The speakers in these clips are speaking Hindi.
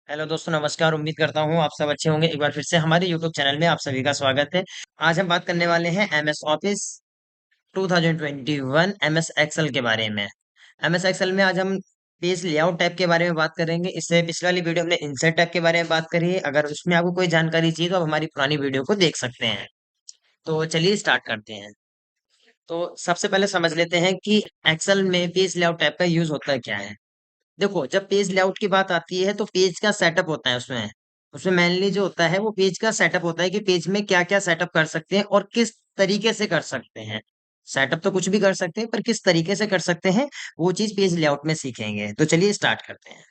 हेलो दोस्तों, नमस्कार। उम्मीद करता हूँ आप सब अच्छे होंगे। एक बार फिर से हमारे यूट्यूब चैनल में आप सभी का स्वागत है। आज हम बात करने वाले हैं एमएस ऑफिस 2021 एमएस एक्सेल के बारे में। एमएस एक्सेल में आज हम पेज लेआउट टैब के बारे में बात करेंगे। इससे पिछले वाली वीडियो हमने इंसर्ट टैब के बारे में बात करी है। अगर उसमें आपको कोई जानकारी चाहिए तो आप हमारी पुरानी वीडियो को देख सकते हैं। तो चलिए स्टार्ट करते हैं। तो सबसे पहले समझ लेते हैं कि एक्सेल में पेज लेआउट टैब का यूज होता है क्या है। देखो, जब पेज लेआउट की बात आती है तो पेज का सेटअप होता है उसमें। उसमें मेनली जो होता है वो पेज का सेटअप होता है कि पेज में क्या क्या सेटअप कर सकते हैं और किस तरीके से कर सकते हैं। सेटअप तो कुछ भी कर सकते हैं, पर किस तरीके से कर सकते हैं वो चीज पेज लेआउट में सीखेंगे। तो चलिए स्टार्ट करते हैं।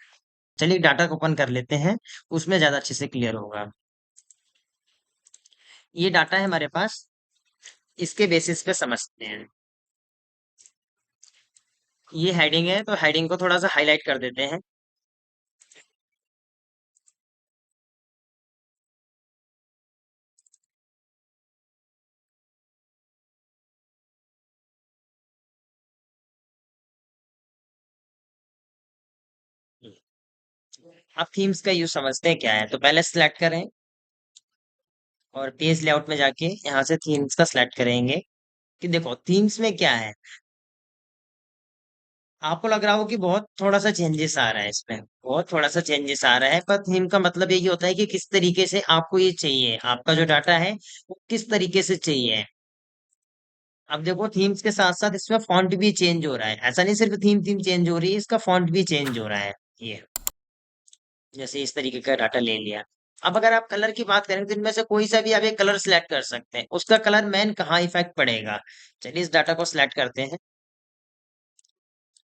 चलिए डाटा को ओपन कर लेते हैं, उसमें ज्यादा अच्छे से क्लियर होगा। ये डाटा है हमारे पास, इसके बेसिस पे समझते हैं। ये हेडिंग है तो हेडिंग को थोड़ा सा हाईलाइट कर देते हैं। अब थीम्स का यूज समझते हैं क्या है। तो पहले सिलेक्ट करें और पेज लेआउट में जाके यहाँ से थीम्स का सिलेक्ट करेंगे। कि देखो थीम्स में क्या है, आपको लग रहा हो कि बहुत थोड़ा सा चेंजेस आ रहा है इसमें। बहुत थोड़ा सा चेंजेस आ रहा है, पर थीम का मतलब यही होता है कि किस तरीके से आपको ये चाहिए, आपका जो डाटा है वो किस तरीके से चाहिए। अब देखो थीम्स के साथ साथ इसमें फॉन्ट भी चेंज हो रहा है। ऐसा नहीं सिर्फ थीम थीम चेंज हो रही है, इसका फॉन्ट भी चेंज हो रहा है। ये जैसे इस तरीके का डाटा ले लिया। अब अगर आप कलर की बात करें तो इनमें से कोई सा भी आप एक कलर सिलेक्ट कर सकते हैं। उसका कलर मैन कहाँ इफेक्ट पड़ेगा। चलिए इस डाटा को सिलेक्ट करते हैं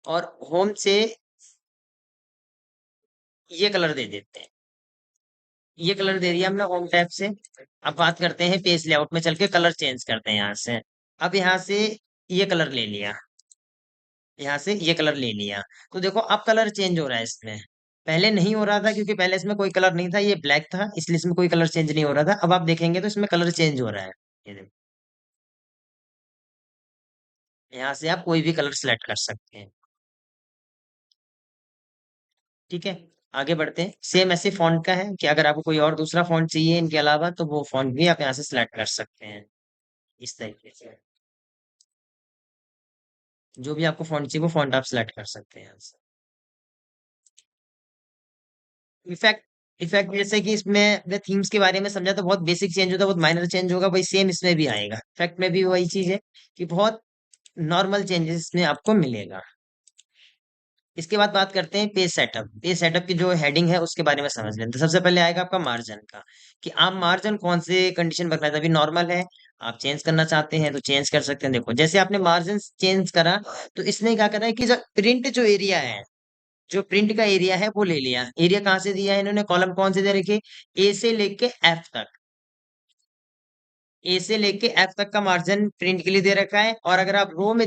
और होम से ये कलर दे देते हैं। ये कलर दे दिया हमने होम टैब से। अब बात करते हैं पेज लेआउट में, चल के कलर चेंज करते हैं यहाँ से। अब यहाँ से ये कलर ले लिया, यहाँ से ये कलर ले लिया। तो देखो अब कलर चेंज हो रहा है इसमें। पहले नहीं हो रहा था क्योंकि पहले इसमें कोई कलर नहीं था, ये ब्लैक था, इसलिए इसमें कोई कलर चेंज नहीं हो रहा था। अब आप देखेंगे तो इसमें कलर चेंज हो रहा है। ये देखो, यहाँ से आप कोई भी कलर सेलेक्ट कर सकते हैं। ठीक है, आगे बढ़ते हैं। सेम ऐसे फॉन्ट का है कि अगर आपको कोई और दूसरा फॉन्ट चाहिए इनके अलावा तो वो फॉन्ट भी आप यहाँ से सिलेक्ट कर सकते हैं। इस तरीके से जो भी आपको फॉन्ट चाहिए वो फॉन्ट आप सिलेक्ट कर सकते हैं यहाँ से। इफेक्ट इफेक्ट जैसे कि इसमें अपने थीम्स के बारे में समझा तो बहुत बेसिक चेंज होता है, बहुत माइनर चेंज होगा, वही सेम इसमें भी आएगा। इफेक्ट में भी वही चीज है कि बहुत नॉर्मल चेंजेस इसमें आपको मिलेगा। इसके बाद बात करते हैं पेज सेटअप। पेज सेटअप की जो हेडिंग है उसके बारे में समझ लेते हैं। तो सबसे पहले आएगा आपका मार्जिन का, कि आप मार्जिन कौन से कंडीशन पर करना है। अभी नॉर्मल है, आप चेंज करना चाहते हैं तो चेंज कर सकते हैं। देखो जैसे आपने मार्जिन चेंज करा तो इसने क्या करा है कि जो प्रिंट जो एरिया है, जो प्रिंट का एरिया है वो ले लिया। एरिया कहाँ से दिया है इन्होंने, कॉलम कौन से दे रखे, ए से लेके एफ तक। ए से लेके एफ तक का मार्जिन प्रिंट के लिए दे रखा है। और अगर आप रो में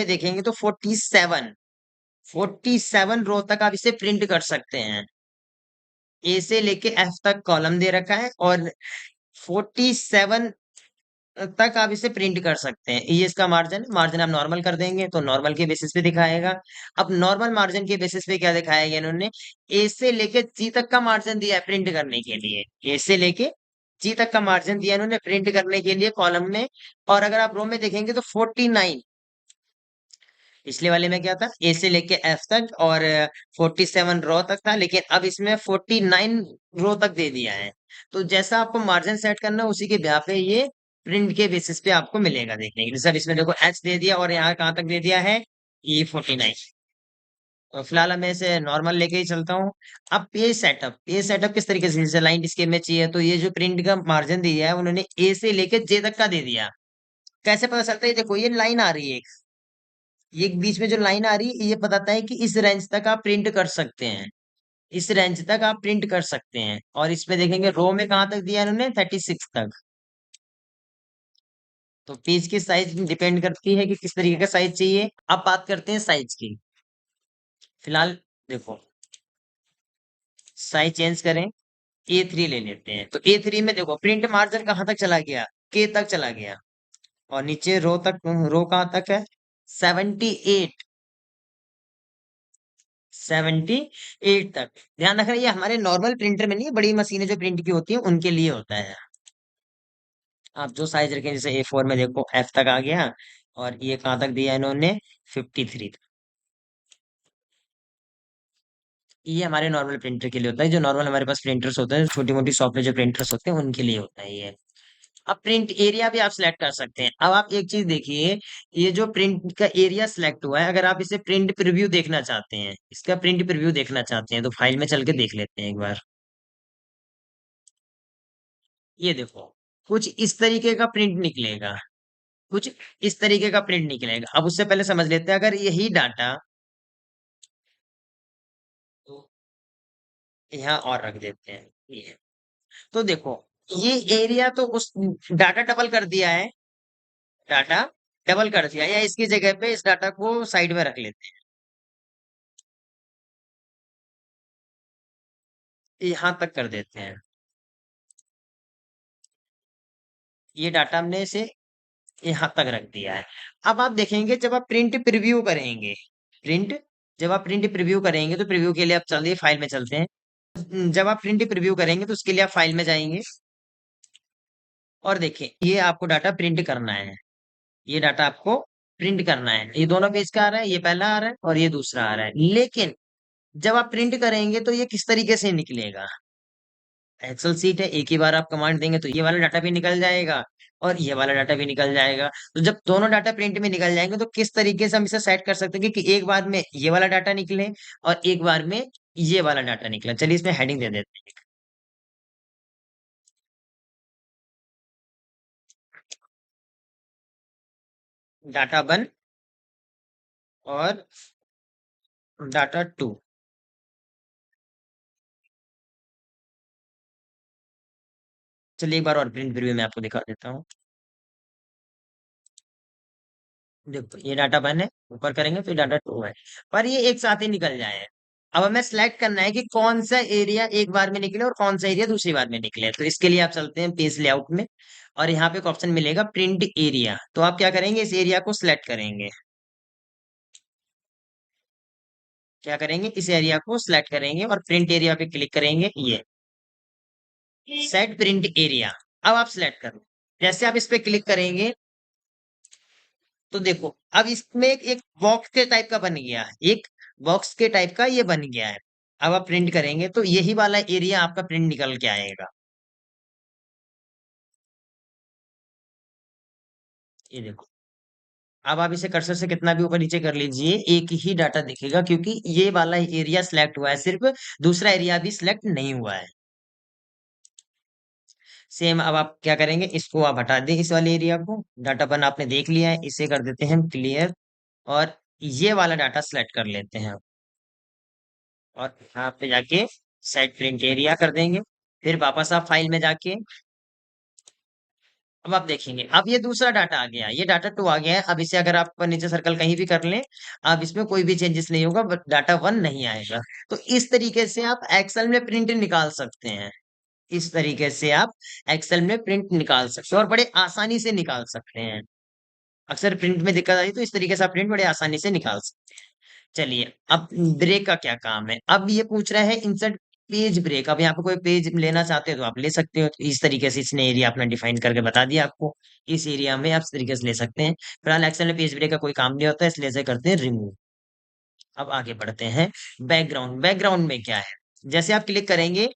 देखेंगे तो 47 रो तक आप इसे प्रिंट कर सकते हैं। ए से लेके एफ तक कॉलम दे रखा है और 47 तक आप इसे प्रिंट कर सकते हैं। ये इसका मार्जिन, मार्जिन आप नॉर्मल कर देंगे तो नॉर्मल के बेसिस पे दिखाएगा। अब नॉर्मल मार्जिन के बेसिस पे क्या दिखाएगा इन्होंने, ए से लेके जी तक का मार्जिन दिया है प्रिंट करने के लिए। ए से लेके जी तक का मार्जिन दिया इन्होंने प्रिंट करने के लिए कॉलम में। और अगर आप रो में देखेंगे तो 49, पिछले वाले में क्या था, ए से लेके एफ तक और 47 रो तक था, लेकिन अब इसमें 49 रो तक दे दिया है। तो जैसा आपको मार्जिन सेट करना है उसी के ब्याह पे ये प्रिंट के बेसिस पे आपको मिलेगा देखने के लिए। सर इसमें देखो एच दे दिया और यहाँ कहाँ तक दे दिया है, ये 49। तो फिलहाल मैं इसे नॉर्मल लेके ही चलता हूँ। अब पेज सेटअप किस तरीके से, जैसे लाइन स्केप में चाहिए तो ये जो प्रिंट का मार्जिन दिया है उन्होंने ए से लेके जे तक का दे दिया। कैसे पता चलता है, देखो ये लाइन आ रही है, ये बीच में जो लाइन आ रही है ये बताता है कि इस रेंज तक आप प्रिंट कर सकते हैं। इस रेंज तक आप प्रिंट कर सकते हैं। और इसमें देखेंगे रो में कहाँ तक दिया है इन्होंने, 36 तक। तो पेज की साइज डिपेंड करती है कि किस तरीके का साइज चाहिए। अब बात करते हैं साइज की। फिलहाल देखो, साइज चेंज करें, A3 ले लेते हैं। तो A3 में देखो प्रिंट मार्जिन कहाँ तक चला गया, के तक चला गया। और नीचे रो तक, रो कहाँ तक है, 78। 78 तक। ध्यान रखना, ये हमारे नॉर्मल प्रिंटर में नहीं है, बड़ी मशीनें जो प्रिंट की होती है उनके लिए होता है। आप जो साइज रखें, जैसे A4 में देखो F तक आ गया, और ये कहाँ तक दिया इन्होंने, 53 तक। ये हमारे नॉर्मल प्रिंटर के लिए होता है, जो नॉर्मल हमारे पास प्रिंटर्स होते हैं, छोटी मोटी शॉप में जो प्रिंटर्स होते हैं उनके लिए होता है ये। अब प्रिंट एरिया भी आप सिलेक्ट कर सकते हैं। अब आप एक चीज देखिए, ये जो प्रिंट का एरिया सिलेक्ट हुआ है, अगर आप इसे प्रिंट प्रीव्यू देखना चाहते हैं, इसका प्रिंट प्रीव्यू देखना चाहते हैं, तो फाइल में चल के देख लेते हैं एक बार। ये देखो, कुछ इस तरीके का प्रिंट निकलेगा, कुछ इस तरीके का प्रिंट निकलेगा। अब उससे पहले समझ लेते हैं, अगर यही डाटा तो यहाँ और रख देते हैं ये। तो देखो, ये एरिया तो उस डाटा डबल कर दिया है, डाटा डबल कर दिया, या इसकी जगह पे इस डाटा को साइड में रख लेते हैं, यहाँ तक कर देते हैं। ये डाटा हमने इसे यहाँ तक रख दिया है। अब आप देखेंगे, जब आप प्रिंट प्रीव्यू करेंगे, प्रिंट जब आप प्रिंट प्रीव्यू करेंगे, तो प्रीव्यू के लिए आप चलिए फाइल में चलते हैं। जब आप प्रिंट प्रीव्यू करेंगे, तो उसके लिए आप फाइल में जाएंगे, और देखिए ये आपको डाटा प्रिंट करना है, ये डाटा आपको प्रिंट करना है। ये दोनों पेज का आ रहा है, ये पहला आ रहा है और ये दूसरा आ रहा है। लेकिन जब आप प्रिंट करेंगे, तो ये किस तरीके से निकलेगा, एक्सेल सीट है, एक ही बार आप कमांड देंगे तो ये वाला डाटा भी निकल जाएगा, और ये वाला डाटा भी निकल जाएगा। तो जब दोनों डाटा प्रिंट में निकल जाएंगे, तो किस तरीके से हम इसे सेट कर सकते हैं कि एक बार में ये वाला डाटा निकले और एक बार में ये वाला डाटा निकले। चलिए इसमें हेडिंग दे देते हैं, डाटा 1 और डाटा 2। चलिए एक बार और प्रिंट प्रीव्यू में आपको दिखा देता हूँ। देखो ये डाटा 1 है, ऊपर करेंगे तो डाटा 2 है, पर ये एक साथ ही निकल जाए। अब हमें सेलेक्ट करना है कि कौन सा एरिया एक बार में निकले और कौन सा एरिया दूसरी बार में निकले। तो इसके लिए आप चलते हैं पेज लेआउट में, और यहाँ पे एक ऑप्शन मिलेगा प्रिंट एरिया। तो आप क्या करेंगे, इस एरिया को सिलेक्ट करेंगे, क्या करेंगे, इस एरिया को सिलेक्ट करेंगे और प्रिंट एरिया पे क्लिक करेंगे, ये सेट प्रिंट एरिया। अब आप सिलेक्ट करो, जैसे आप इस पे क्लिक करेंगे, तो देखो अब इसमें एक बॉक्स के टाइप का बन गया है, एक बॉक्स के टाइप का ये बन गया है। अब आप प्रिंट करेंगे, तो यही वाला एरिया आपका प्रिंट निकल के आएगा। ये देखो, अब आप इसे कर्सर से कितना भी ऊपर नीचे कर लीजिए, एक ही डाटा दिखेगा, क्योंकि ये वाला एरिया सिलेक्ट हुआ है, सिर्फ दूसरा एरिया भी सिलेक्ट नहीं हुआ है। सेम अब आप क्या करेंगे, इसको आप हटा दें, इस वाले एरिया को, डाटा बन आपने देख लिया है, इसे कर देते हैं क्लियर, और ये वाला डाटा सिलेक्ट कर लेते हैं, और यहाँ पे जाके सेट प्रिंट एरिया कर देंगे। फिर वापस आप फाइल में जाके, अब आप देखेंगे, अब ये दूसरा डाटा आ गया, ये डाटा 2 आ गया है। अब इसे अगर आप ऊपर नीचे सर्कल कहीं भी कर लें, अब इसमें कोई भी चेंजेस नहीं होगा, बट डाटा 1 नहीं आएगा। तो इस तरीके से आप एक्सेल में प्रिंट निकाल सकते हैं, इस तरीके से आप एक्सेल में प्रिंट निकाल सकते हैं, और बड़े आसानी से निकाल सकते हैं। अक्सर प्रिंट में दिक्कत आई, तो इस तरीके से आप प्रिंट बड़े आसानी से निकाल सकते हैं। चलिए, अब ब्रेक का क्या काम है, अब ये पूछ रहा है इंसर्ट पेज ब्रेक। अब यहाँ पे कोई पेज लेना चाहते हो तो आप ले सकते हो। तो इस तरीके से इसने एरिया अपना डिफाइन करके बता दिया आपको, इस एरिया में आप इस तरीके से ले सकते हैं। फिलहाल एक्सेल में पेज ब्रेक का कोई काम नहीं होता है, इसलिए इसे करते हैं रिमूव। अब आगे बढ़ते हैं, बैकग्राउंड। बैकग्राउंड में क्या है, जैसे आप क्लिक करेंगे,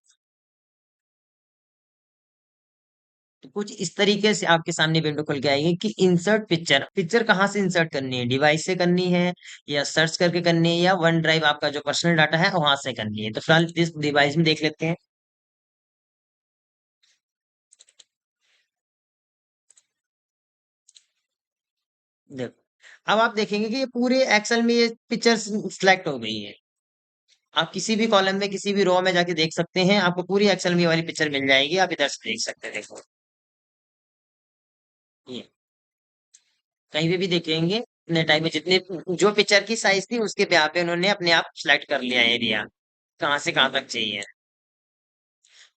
तो कुछ इस तरीके से आपके सामने विंडो खुल के आएगी कि इंसर्ट पिक्चर। पिक्चर कहाँ से इंसर्ट करनी है, डिवाइस से करनी है, या सर्च करके करनी है, या वन ड्राइव आपका जो पर्सनल डाटा है वहां से करनी है। तो फिलहाल इस डिवाइस में देख लेते हैं। देखो, अब आप देखेंगे कि ये पूरे एक्सेल में ये पिक्चर सिलेक्ट हो गई है। आप किसी भी कॉलम में, किसी भी रो में जाके देख सकते हैं, आपको पूरी एक्सेल में ये वाली पिक्चर मिल जाएगी। आप इधर से देख सकते हैं, देखो ये कहीं पे भी देखेंगे, इतने टाइम में जितने जो पिक्चर की साइज थी उसके पे पे उन्होंने अपने आप सिलेक्ट कर लिया एरिया, कहाँ से कहाँ तक चाहिए।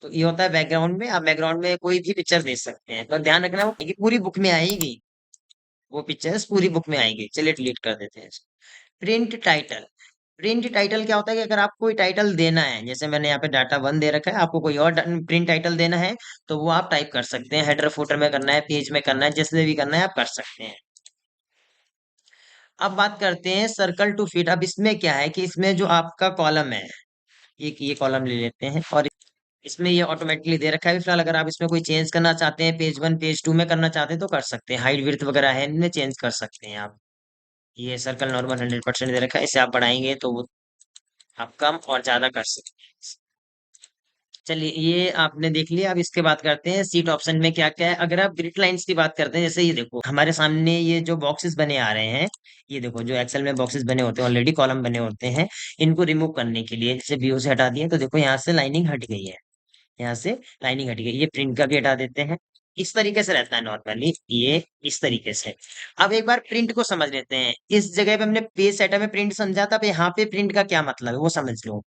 तो ये होता है बैकग्राउंड में। आप बैकग्राउंड में कोई भी पिक्चर देख सकते हैं, पर ध्यान रखना वो कि पूरी बुक में आएगी, वो पिक्चर्स पूरी बुक में आएगी। चलिए डिलीट कर देते हैं। प्रिंट टाइटल, प्रिंट टाइटल क्या होता है कि अगर आपको कोई टाइटल देना है, जैसे मैंने यहाँ पे डाटा वन दे रखा है, आपको कोई और प्रिंट टाइटल देना है तो वो आप टाइप कर सकते हैं। हेडर फुटर में करना है, पेज में करना है, जैसे भी करना है आप कर सकते हैं। अब बात करते हैं सर्कल टू फिट। अब इसमें क्या है कि इसमें जो आपका कॉलम है, एक ये कॉलम ले लेते हैं और इसमें ये ऑटोमेटिकली दे रखा है। फिलहाल अगर आप इसमें कोई चेंज करना चाहते हैं, पेज वन पेज टू में करना चाहते हैं तो कर सकते हैं। हाइट विड्थ वगैरह है, इनमें चेंज कर सकते हैं आप। ये सर्कल नॉर्मल 100% दे रखा है, इसे आप बढ़ाएंगे तो वो आप कम और ज्यादा कर सकते हैं। चलिए ये आपने देख लिया। अब इसके बात करते हैं सीट ऑप्शन में क्या क्या है। अगर आप ग्रिड लाइंस की बात करते हैं, जैसे ये देखो हमारे सामने ये जो बॉक्सेस बने आ रहे हैं, ये देखो जो एक्सेल में बॉक्सेस बने होते हैं, ऑलरेडी कॉलम बने होते हैं, इनको रिमूव करने के लिए जैसे व्यू से हटा दिए तो देखो यहाँ से लाइनिंग हट गई है, यहाँ से लाइनिंग हट गई। ये प्रिंट का भी हटा देते हैं। इस तरीके से रहता है नॉर्मली ये, इस तरीके से। अब एक बार प्रिंट को समझ लेते हैं। इस जगह पे हमने पेज सेटअप में प्रिंट समझा था, अब यहाँ पे प्रिंट का क्या मतलब है वो समझ लो।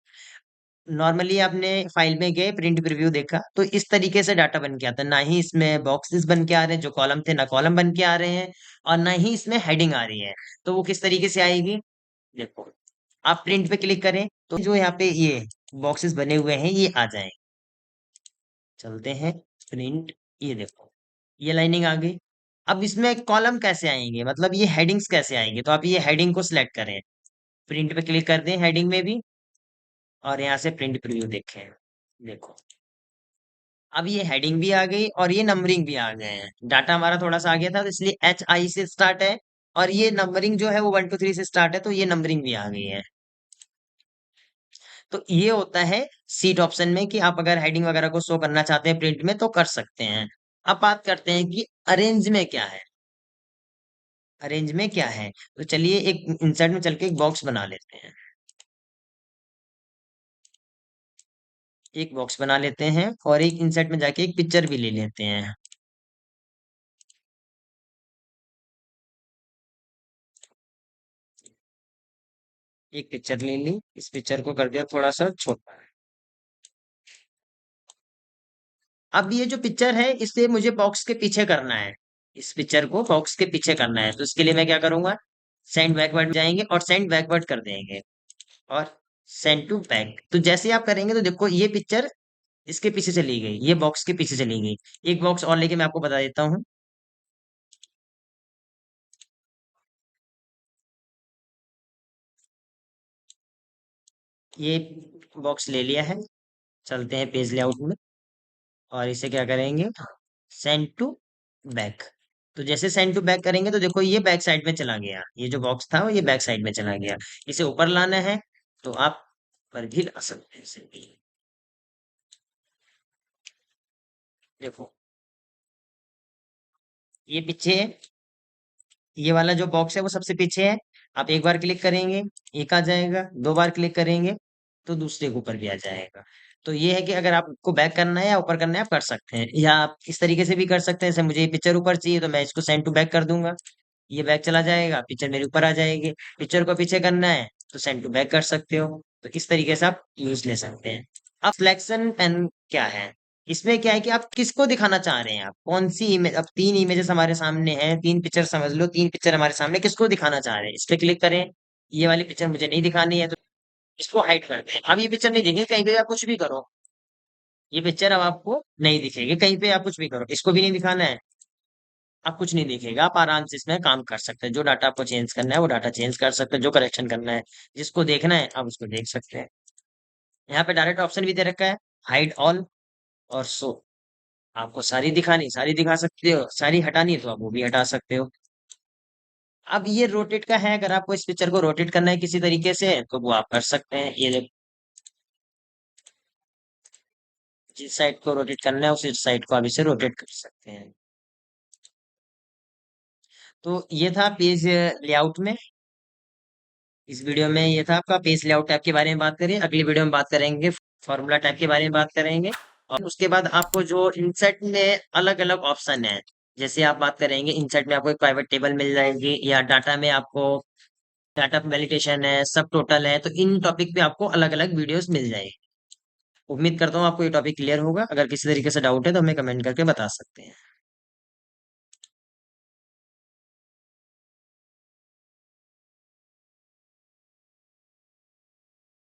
नॉर्मली आपने फाइल में गए, प्रिंट प्रीव्यू देखा तो इस तरीके से डाटा बन के आता है। ना ही इसमें बॉक्सेस बन के आ रहे हैं, जो कॉलम थे ना कॉलम बन के आ रहे हैं, और ना ही इसमें हेडिंग आ रही है। तो वो किस तरीके से आएगी, देखो आप प्रिंट पे क्लिक करें तो जो यहाँ पे ये बॉक्सेस बने हुए हैं ये आ जाए। चलते हैं प्रिंट, ये देखो ये लाइनिंग आ गई। अब इसमें कॉलम कैसे आएंगे, मतलब ये हेडिंग्स कैसे आएंगे, तो आप ये हेडिंग को सिलेक्ट करें, प्रिंट पे क्लिक कर दें हेडिंग में भी, और यहाँ से प्रिंट प्रीव्यू देखें। देखो अब ये हेडिंग भी आ गई और ये नंबरिंग भी आ गए हैं। डाटा हमारा थोड़ा सा आ गया था तो इसलिए HI से स्टार्ट है, और ये नंबरिंग जो है वो 1 2 3 से स्टार्ट है, तो ये नंबरिंग भी आ गई है। तो ये होता है सीट ऑप्शन में कि आप अगर हेडिंग वगैरह को शो करना चाहते हैं प्रिंट में तो कर सकते हैं। अब बात करते हैं कि अरेंज में क्या है। अरेंज में क्या है, तो चलिए एक इंसर्ट में चल के एक बॉक्स बना लेते हैं। एक बॉक्स बना लेते हैं और एक इंसर्ट में जाके एक पिक्चर भी ले लेते हैं। एक पिक्चर ले ली, इस पिक्चर को कर दिया थोड़ा सा छोटा। अब ये जो पिक्चर है इसे मुझे बॉक्स के पीछे करना है। इस पिक्चर को बॉक्स के पीछे करना है, तो इसके लिए मैं क्या करूंगा, सेंड बैकवर्ड जाएंगे और सेंड बैकवर्ड कर देंगे, और सेंड टू बैक। तो जैसे ही आप करेंगे तो देखो ये पिक्चर इसके पीछे चली गई, ये बॉक्स के पीछे चली गई। एक बॉक्स और लेके मैं आपको बता देता हूँ। ये बॉक्स ले लिया है। चलते हैं पेज लेआउट में और इसे क्या करेंगे, सेंड टू बैक। तो जैसे सेंड टू बैक करेंगे तो देखो ये बैक साइड में चला गया, ये जो बॉक्स था वो ये बैक साइड में चला गया। इसे ऊपर लाना है तो आप पर भी ला सकते हैं इसे। देखो ये पीछे है, ये वाला जो बॉक्स है वो सबसे पीछे है। आप एक बार क्लिक करेंगे एक आ जाएगा, दो बार क्लिक करेंगे तो दूसरे के ऊपर भी आ जाएगा। तो ये है कि अगर आपको बैक करना है या ऊपर करना है आप कर सकते हैं, या आप इस तरीके से भी कर सकते हैं। जैसे मुझे ये पिक्चर ऊपर चाहिए तो मैं इसको सेंड टू बैक कर दूंगा, ये बैक चला जाएगा, पिक्चर मेरे ऊपर आ जाएगी। पिक्चर को पीछे करना है तो सेंड टू बैक कर सकते हो। तो इस तरीके से आप यूज ले सकते हैं। अब सिलेक्शन पेन क्या है, इसमें क्या है कि आप किसको दिखाना चाह रहे हैं, आप कौन सी इमेज। अब तीन इमेजेस हमारे सामने हैं, तीन पिक्चर समझ लो, तीन पिक्चर हमारे सामने, किसको दिखाना चाह रहे हैं इस पे क्लिक करें। ये वाली पिक्चर मुझे नहीं दिखानी है तो इसको हाइड कर दें। अब ये पिक्चर नहीं दिखेगी, कहीं पे आप कुछ भी करो ये पिक्चर अब आपको नहीं दिखेगी, कहीं पे आप कुछ भी करो इसको भी नहीं दिखाना है, आप कुछ नहीं दिखेगा। आप आराम से इसमें काम कर सकते हैं, जो डाटा आपको चेंज करना है वो डाटा चेंज कर सकते हैं, जो करेक्शन करना है जिसको देखना है आप उसको देख सकते हैं। यहाँ पे डायरेक्ट ऑप्शन भी दे रखा है, हाइड ऑल और शो। आपको सारी दिखानी सारी दिखा सकते हो, सारी हटानी है तो आप वो भी हटा सकते हो। अब ये रोटेट का है, अगर आपको इस पिक्चर को रोटेट करना है किसी तरीके से तो वो आप कर सकते हैं। ये देखो जिस साइड को रोटेट करना है उसी साइड को आप इसे रोटेट कर सकते हैं। तो ये था पेज लेआउट में। इस वीडियो में ये था आपका पेज लेआउट टैब के बारे में बात करें। अगली वीडियो में बात करेंगे फॉर्मूला टैब के बारे में बात करेंगे। और उसके बाद आपको जो इंसर्ट में अलग अलग ऑप्शन है, जैसे आप बात करेंगे इंसर्ट में आपको एक प्राइवेट टेबल मिल जाएगी, या डाटा में आपको डाटा वैलिडेशन है, सब टोटल है, तो इन टॉपिक पे आपको अलग अलग वीडियोस मिल जाएगी। उम्मीद करता हूँ आपको ये टॉपिक क्लियर होगा। अगर किसी तरीके से डाउट है तो हमें कमेंट करके बता सकते हैं।